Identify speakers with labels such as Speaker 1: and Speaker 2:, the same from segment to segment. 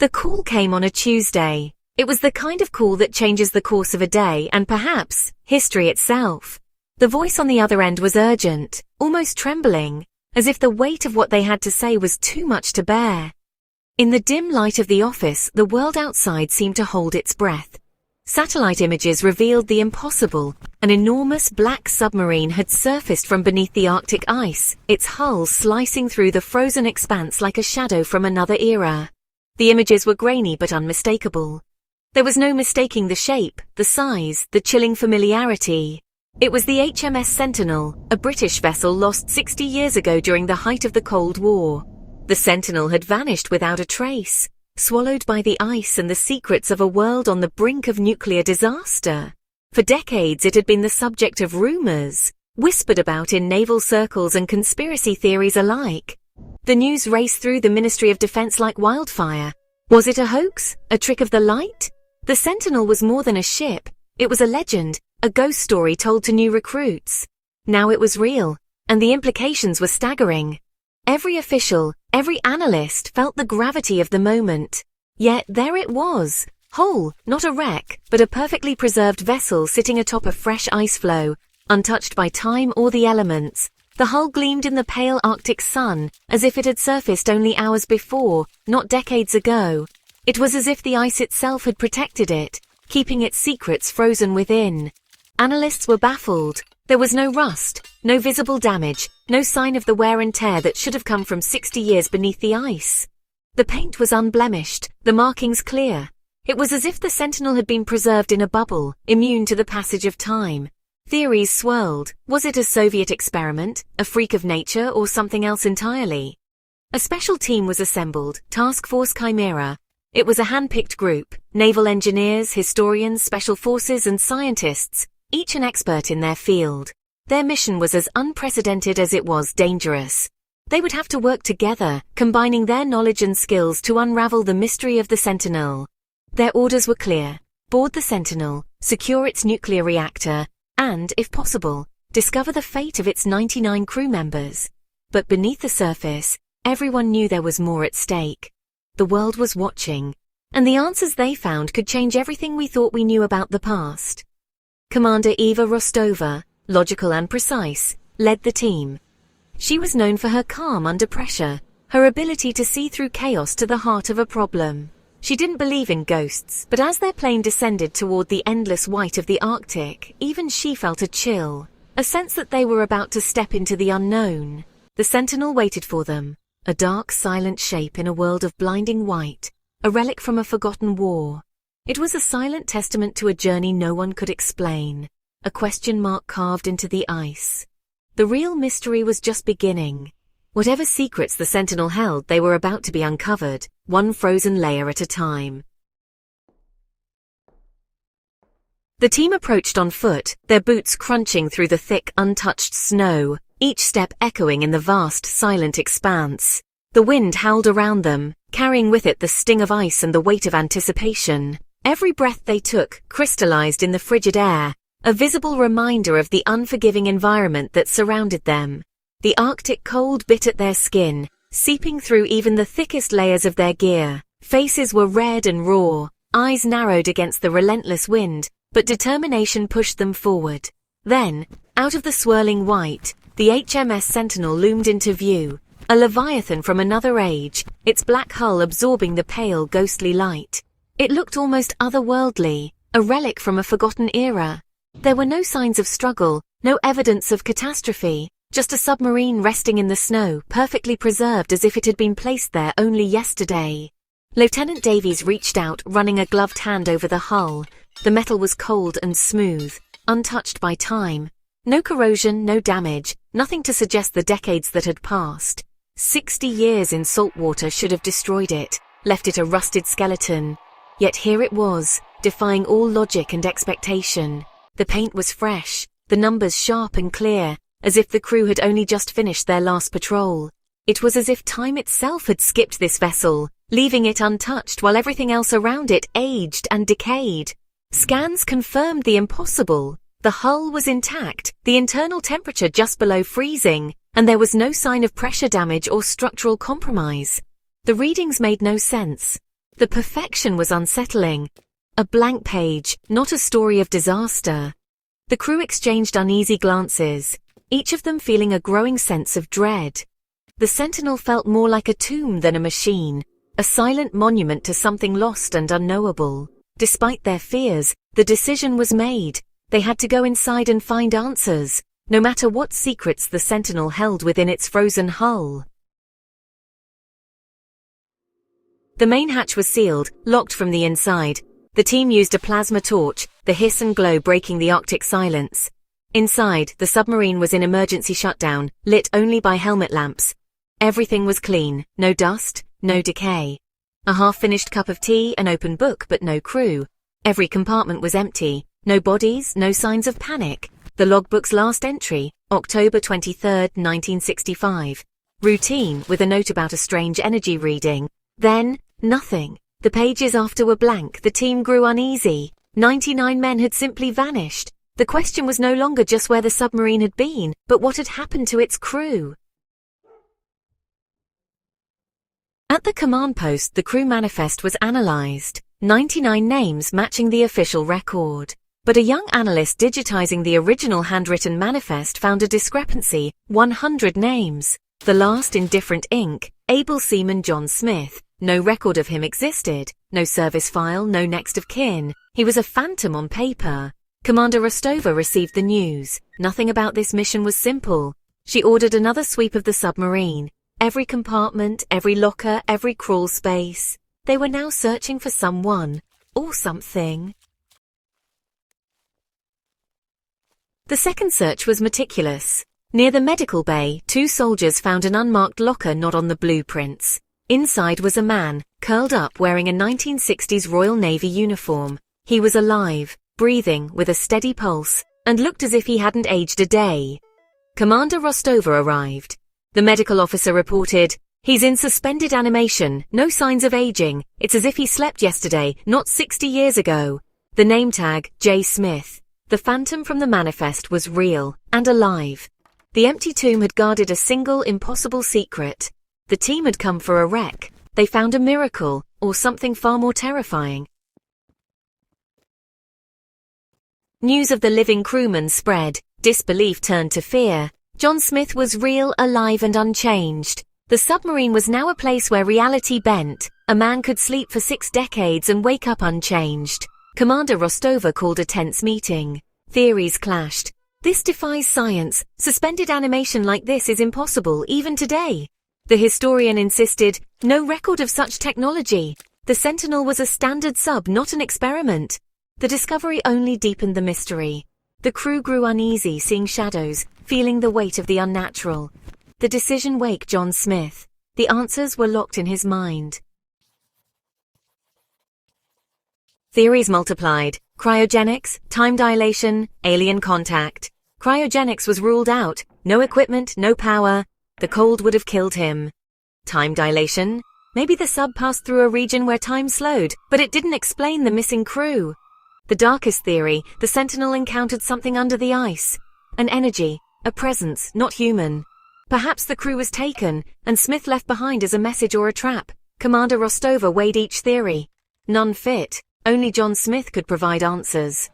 Speaker 1: The call came on a Tuesday. It was the kind of call that changes the course of a day and perhaps history itself. The voice on the other end was urgent, almost trembling, as if the weight of what they had to say was too much to bear. In the dim light of the office, the world outside seemed to hold its breath. Satellite images revealed the impossible. An enormous black submarine had surfaced from beneath the Arctic ice, its hull slicing through the frozen expanse like a shadow from another era. The images were grainy but unmistakable. There was no mistaking the shape, the size, the chilling familiarity. It was the HMS Sentinel, a British vessel lost 60 years ago during the height of the Cold War. The Sentinel had vanished without a trace, swallowed by the ice and the secrets of a world on the brink of nuclear disaster. For decades it had been the subject of rumors, whispered about in naval circles and conspiracy theories alike. The news raced through the Ministry of Defense like wildfire. Was it a hoax? A trick of the light? The Sentinel was more than a ship. It was a legend, a ghost story told to new recruits. Now it was real, and the implications were staggering. Every official, every analyst felt the gravity of the moment. Yet there it was, whole, not a wreck, but a perfectly preserved vessel sitting atop a fresh ice floe, untouched by time or the elements. The hull gleamed in the pale Arctic sun, as if it had surfaced only hours before, not decades ago. It was as if the ice itself had protected it, keeping its secrets frozen within. Analysts were baffled. There was no rust, no visible damage, no sign of the wear and tear that should have come from 60 years beneath the ice. The paint was unblemished, the markings clear. It was as if the Sentinel had been preserved in a bubble, immune to the passage of time. Theories swirled. Was it a Soviet experiment, a freak of nature, or something else entirely? A special team was assembled, Task Force Chimera. It was a hand-picked group, naval engineers, historians, special forces, and scientists, each an expert in their field. Their mission was as unprecedented as it was dangerous. They would have to work together, combining their knowledge and skills to unravel the mystery of the Sentinel. Their orders were clear. Board the Sentinel, secure its nuclear reactor, and, if possible, discover the fate of its 99 crew members. But beneath the surface, everyone knew there was more at stake. The world was watching, and the answers they found could change everything we thought we knew about the past. Commander Eva Rostova, logical and precise, led the team. She was known for her calm under pressure, her ability to see through chaos to the heart of a problem. She didn't believe in ghosts, but as their plane descended toward the endless white of the Arctic, even she felt a chill, a sense that they were about to step into the unknown. The Sentinel waited for them, a dark, silent shape in a world of blinding white, a relic from a forgotten war. It was a silent testament to a journey no one could explain, a question mark carved into the ice. The real mystery was just beginning. Whatever secrets the Sentinel held, they were about to be uncovered, one frozen layer at a time. The team approached on foot, their boots crunching through the thick, untouched snow, each step echoing in the vast, silent expanse. The wind howled around them, carrying with it the sting of ice and the weight of anticipation. Every breath they took crystallized in the frigid air, a visible reminder of the unforgiving environment that surrounded them. The Arctic cold bit at their skin, seeping through even the thickest layers of their gear. Faces were red and raw, eyes narrowed against the relentless wind, but determination pushed them forward. Then, out of the swirling white, the HMS Sentinel loomed into view, a leviathan from another age, its black hull absorbing the pale, ghostly light. It looked almost otherworldly, a relic from a forgotten era. There were no signs of struggle, no evidence of catastrophe. Just a submarine resting in the snow, perfectly preserved as if it had been placed there only yesterday. Lieutenant Davies reached out, running a gloved hand over the hull. The metal was cold and smooth, untouched by time. No corrosion, no damage, nothing to suggest the decades that had passed. 60 years in salt water should have destroyed it, left it a rusted skeleton. Yet here it was, defying all logic and expectation. The paint was fresh, the numbers sharp and clear, as if the crew had only just finished their last patrol. It was as if time itself had skipped this vessel, leaving it untouched while everything else around it aged and decayed. Scans confirmed the impossible. The hull was intact, the internal temperature just below freezing, and there was no sign of pressure damage or structural compromise. The readings made no sense. The perfection was unsettling. A blank page, not a story of disaster. The crew exchanged uneasy glances, each of them feeling a growing sense of dread. The Sentinel felt more like a tomb than a machine, a silent monument to something lost and unknowable. Despite their fears, the decision was made. They had to go inside and find answers, no matter what secrets the Sentinel held within its frozen hull. The main hatch was sealed, locked from the inside. The team used a plasma torch, the hiss and glow breaking the Arctic silence. Inside, the submarine was in emergency shutdown, lit only by helmet lamps. Everything was clean, no dust, no decay. A half-finished cup of tea, an open book, but no crew. Every compartment was empty, no bodies, no signs of panic. The logbook's last entry, October 23, 1965. Routine, with a note about a strange energy reading. Then, nothing. The pages after were blank. The team grew uneasy. 99 men had simply vanished. The question was no longer just where the submarine had been, but what had happened to its crew. At the command post, the crew manifest was analyzed. 99 names matching the official record. But a young analyst digitizing the original handwritten manifest found a discrepancy, 100 names. The last in different ink, able seaman John Smith. No record of him existed, no service file, no next of kin. He was a phantom on paper. Commander Rostova received the news. Nothing about this mission was simple. She ordered another sweep of the submarine. Every compartment, every locker, every crawl space. They were now searching for someone, or something. The second search was meticulous. Near the medical bay, 2 soldiers found an unmarked locker not on the blueprints. Inside was a man, curled up wearing a 1960s Royal Navy uniform. He was alive, breathing, with a steady pulse, and looked as if he hadn't aged a day. Commander Rostova arrived. The medical officer reported, "He's in suspended animation, no signs of aging. It's as if he slept yesterday, not 60 years ago." The name tag, J. Smith. The phantom from the manifest was real, and alive. The empty tomb had guarded a single impossible secret. The team had come for a wreck. They found a miracle, or something far more terrifying. News of the living crewman spread. Disbelief turned to fear. John Smith was real, alive, and unchanged. The submarine was now a place where reality bent. A man could sleep for 6 decades and wake up unchanged. Commander Rostova called a tense meeting. Theories clashed. This defies science. Suspended animation like this is impossible, even today. The historian insisted, no record of such technology. The Sentinel was a standard sub, not an experiment. The discovery only deepened the mystery. The crew grew uneasy, seeing shadows, feeling the weight of the unnatural. The decision waked John Smith. The answers were locked in his mind. Theories multiplied. Cryogenics, time dilation, alien contact. Cryogenics was ruled out. No equipment, no power. The cold would have killed him. Time dilation? Maybe the sub passed through a region where time slowed, but it didn't explain the missing crew. The darkest theory, the Sentinel encountered something under the ice. An energy, a presence, not human. Perhaps the crew was taken, and Smith left behind as a message or a trap. Commander Rostova weighed each theory. None fit. Only John Smith could provide answers.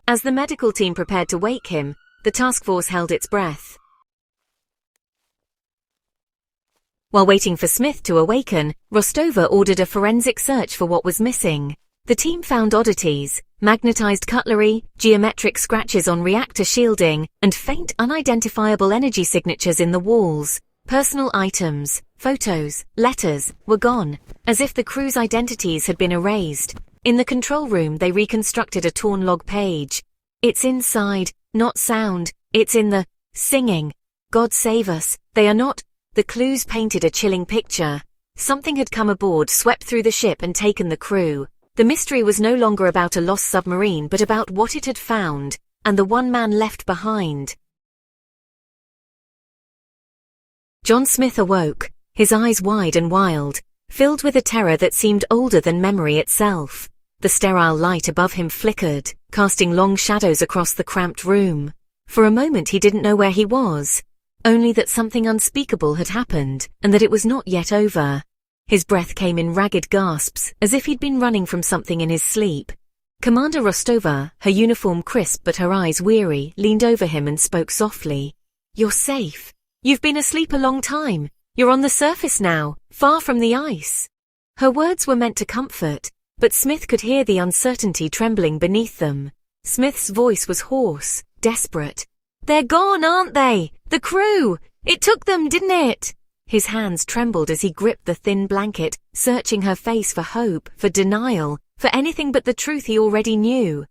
Speaker 1: As the medical team prepared to wake him, the task force held its breath. While waiting for Smith to awaken, Rostova ordered a forensic search for what was missing. The team found oddities, magnetized cutlery, geometric scratches on reactor shielding, and faint unidentifiable energy signatures in the walls. Personal items, photos, letters, were gone, as if the crew's identities had been erased. In the control room, they reconstructed a torn log page. It's inside, not sound, it's in the singing. God save us, they are not. The clues painted a chilling picture. Something had come aboard, swept through the ship and taken the crew. The mystery was no longer about a lost submarine but about what it had found, and the one man left behind. John Smith awoke, his eyes wide and wild, filled with a terror that seemed older than memory itself. The sterile light above him flickered, casting long shadows across the cramped room. For a moment he didn't know where he was, only that something unspeakable had happened, and that it was not yet over. His breath came in ragged gasps, as if he'd been running from something in his sleep. Commander Rostova, her uniform crisp but her eyes weary, leaned over him and spoke softly. "You're safe. You've been asleep a long time. You're on the surface now, far from the ice." Her words were meant to comfort, but Smith could hear the uncertainty trembling beneath them. Smith's voice was hoarse, desperate. "They're gone, aren't they? The crew! It took them, didn't it?" His hands trembled as he gripped the thin blanket, searching her face for hope, for denial, for anything but the truth he already knew.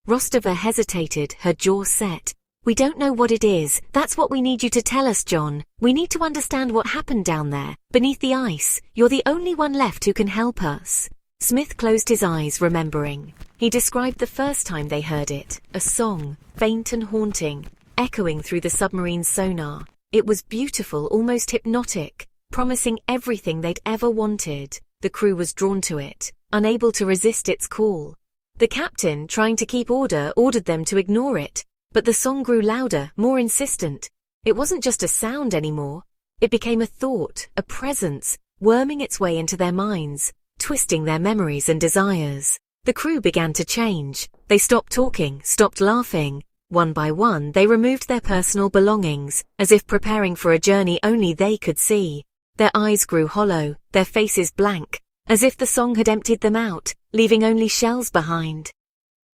Speaker 1: Rostova hesitated, her jaw set. "We don't know what it is. That's what we need you to tell us, John. We need to understand what happened down there, beneath the ice. You're the only one left who can help us." Smith closed his eyes, remembering. He described the first time they heard it, a song, faint and haunting, echoing through the submarine's sonar. It was beautiful, almost hypnotic, promising everything they'd ever wanted. The crew was drawn to it, unable to resist its call. The captain, trying to keep order, ordered them to ignore it, but the song grew louder, more insistent. It wasn't just a sound anymore. It became a thought, a presence, worming its way into their minds, twisting their memories and desires. The crew began to change. They stopped talking, stopped laughing. One by one, they removed their personal belongings, as if preparing for a journey only they could see. Their eyes grew hollow, their faces blank, as if the song had emptied them out, leaving only shells behind.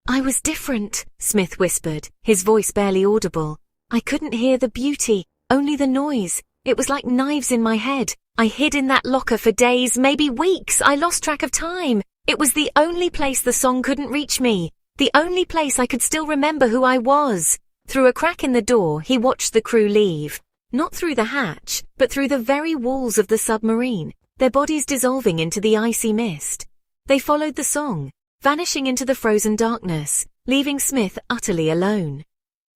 Speaker 1: "I was different," Smith whispered, his voice barely audible. "I couldn't hear the beauty, only the noise. It was like knives in my head. I hid in that locker for days, maybe weeks. I lost track of time. It was the only place the song couldn't reach me. The only place I could still remember who I was." Through a crack in the door, he watched the crew leave. Not through the hatch, but through the very walls of the submarine, their bodies dissolving into the icy mist. They followed the song, vanishing into the frozen darkness, leaving Smith utterly alone.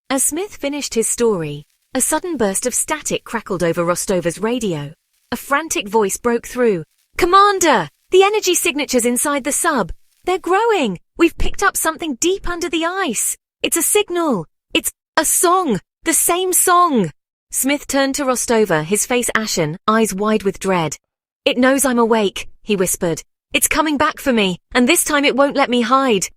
Speaker 1: As Smith finished his story, a sudden burst of static crackled over Rostova's radio. A frantic voice broke through. "Commander! The energy signatures inside the sub! They're growing! We've picked up something deep under the ice! It's a signal! It's a song! The same song!" Smith turned to Rostova, his face ashen, eyes wide with dread. "It knows I'm awake," he whispered. "It's coming back for me, and this time it won't let me hide.